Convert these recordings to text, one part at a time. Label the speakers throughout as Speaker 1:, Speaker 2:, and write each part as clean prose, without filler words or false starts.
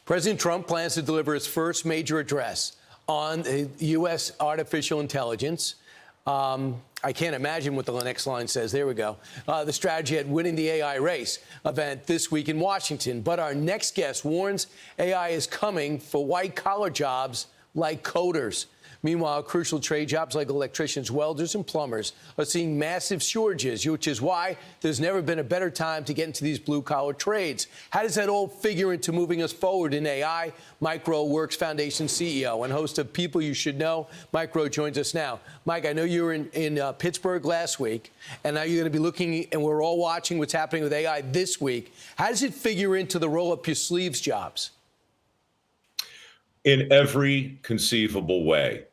Speaker 1: President Trump plans to deliver his first major address on the U.S. artificial intelligence. I can't imagine what the next line says. There we go. The strategy at winning the AI race event this week in Washington. But our next guest warns AI is coming for white-collar jobs like coders. Meanwhile, crucial trade jobs like electricians, welders, and plumbers are seeing massive shortages, which is why there's never been a better time to get into these blue-collar trades. How does that all figure into moving us forward in AI? Mike Rowe, Works Foundation CEO and host of People You Should Know. Mike Rowe joins us now. Mike, I know you were in Pittsburgh last week, and now you're going to be looking, and we're all watching what's happening with AI this week. How does it figure into the roll-up-your-sleeves jobs?
Speaker 2: In every conceivable way.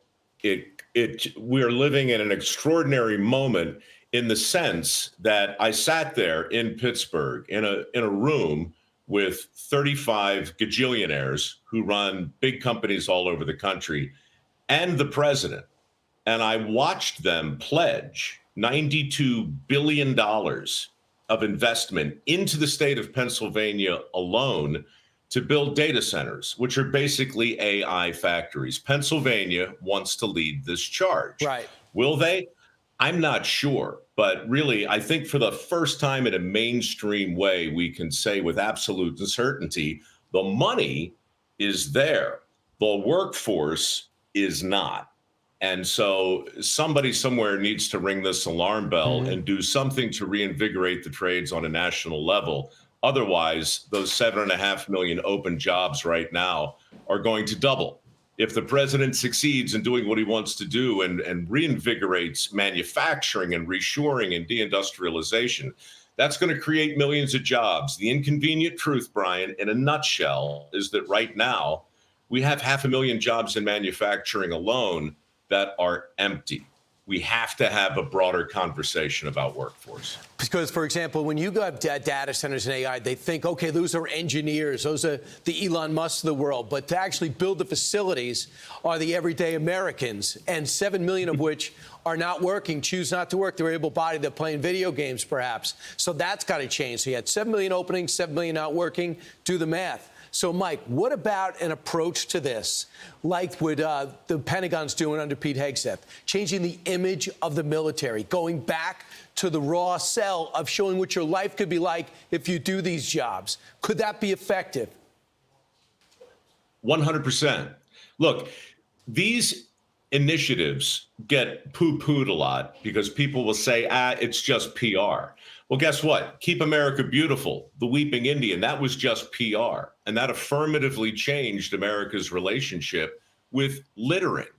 Speaker 2: We're living in an extraordinary moment in the sense that I sat there in Pittsburgh in a room with 35 gajillionaires who run big companies all over the country and the president. And I watched them pledge $92 billion of investment into the state of Pennsylvania alone to build data centers, which are basically AI factories. Pennsylvania wants to lead this charge.
Speaker 1: Right.
Speaker 2: Will they? I'm not sure. But really, I think for the first time in a mainstream way, we can say with absolute certainty, the money is there. The workforce is not. And so somebody somewhere needs to ring this alarm bell and do something to reinvigorate the trades on a national level. Otherwise, those 7.5 million open jobs right now are going to double. If the president succeeds in doing what he wants to do and reinvigorates manufacturing and reshoring and deindustrialization, that's going to create millions of jobs. The inconvenient truth, Brian, in a nutshell, is that right now we have 500,000 jobs in manufacturing alone that are empty. We have to have a broader conversation about workforce.
Speaker 1: Because, for example, when you got data centers and AI, they think, okay, those are engineers, those are the Elon Musks of the world. But to actually build the facilities are the everyday Americans, and 7 million of which are not working, choose not to work. They're able-bodied, they're playing video games, perhaps. So that's got to change. So you had 7 million openings, 7 million not working. Do the math. So, Mike, what about an approach to this, like what the Pentagon's doing under Pete Hegseth, changing the image of the military, going back to the raw cell of showing what your life could be like if you do these jobs? Could that be effective?
Speaker 2: 100%. Look, these initiatives get poo-pooed a lot because people will say, it's just PR. Well, guess what? Keep America Beautiful, the Weeping Indian, that was just PR. And that affirmatively changed America's relationship with littering.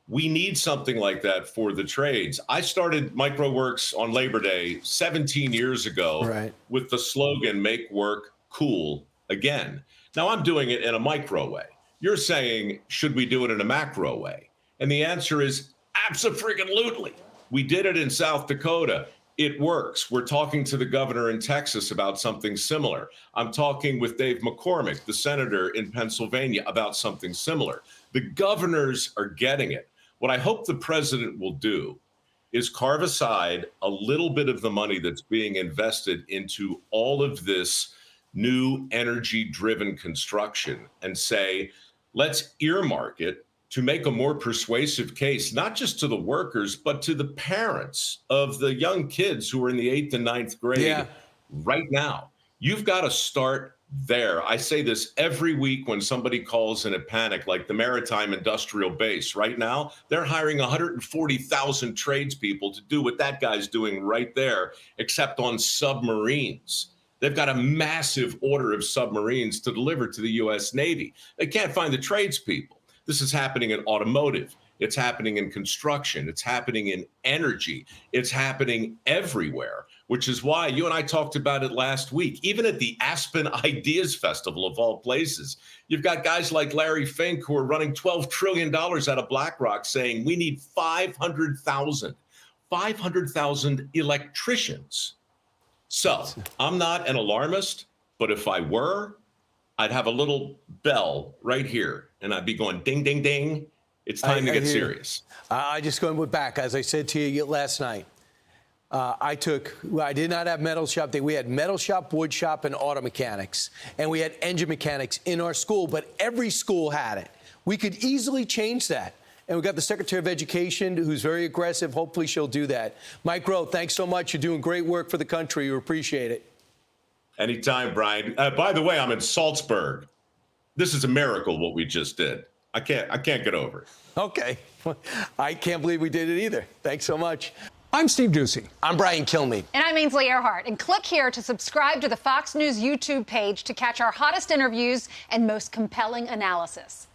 Speaker 2: We need something like that for the trades. I started mikeroweWorks on Labor Day 17 years ago with the slogan, make work cool again. Now I'm doing it in a micro way. You're saying, should we do it in a macro way? And the answer is abso-freaking-lutely. We did it in South Dakota. It works. We're talking to the governor in Texas about something similar. I'm talking with Dave McCormick, the senator in Pennsylvania, about something similar. The governors are getting it. What I hope the president will do is carve aside a little bit of the money that's being invested into all of this new energy-driven construction and say, let's earmark it to make a more persuasive case, not just to the workers, but to the parents of the young kids who are in the 8th and 9th grade right now. You've got to start there. I say this every week when somebody calls in a panic, like the Maritime Industrial Base. Right now, they're hiring 140,000 tradespeople to do what that guy's doing right there, except on submarines. They've got a massive order of submarines to deliver to the U.S. Navy. They can't find the tradespeople. This is happening in automotive. It's happening in construction. It's happening in energy. It's happening everywhere, which is why you and I talked about it last week. Even at the Aspen Ideas Festival, of all places, you've got guys like Larry Fink who are running $12 trillion out of BlackRock saying we need 500,000 electricians. So I'm not an alarmist, but if I were, I'd have a little bell right here, and I'd be going ding, ding, ding. It's time to get serious.
Speaker 1: I just going back, as I said to you last night. I did not have metal shop. We had metal shop, wood shop, and auto mechanics. And we had engine mechanics in our school, but every school had it. We could easily change that. And we got the Secretary of Education, who's very aggressive. Hopefully she'll do that. Mike Rowe, thanks so much. You're doing great work for the country. We appreciate it.
Speaker 2: Anytime, Brian. By the way, I'm in Salzburg. This is a miracle what we just did. I can't get over it.
Speaker 1: Okay. I can't believe we did it either. Thanks so much.
Speaker 3: I'm Steve Doocy.
Speaker 1: I'm Brian Kilmeade.
Speaker 4: And I'm Ainsley Earhart. And click here to subscribe to the Fox News YouTube page to catch our hottest interviews and most compelling analysis.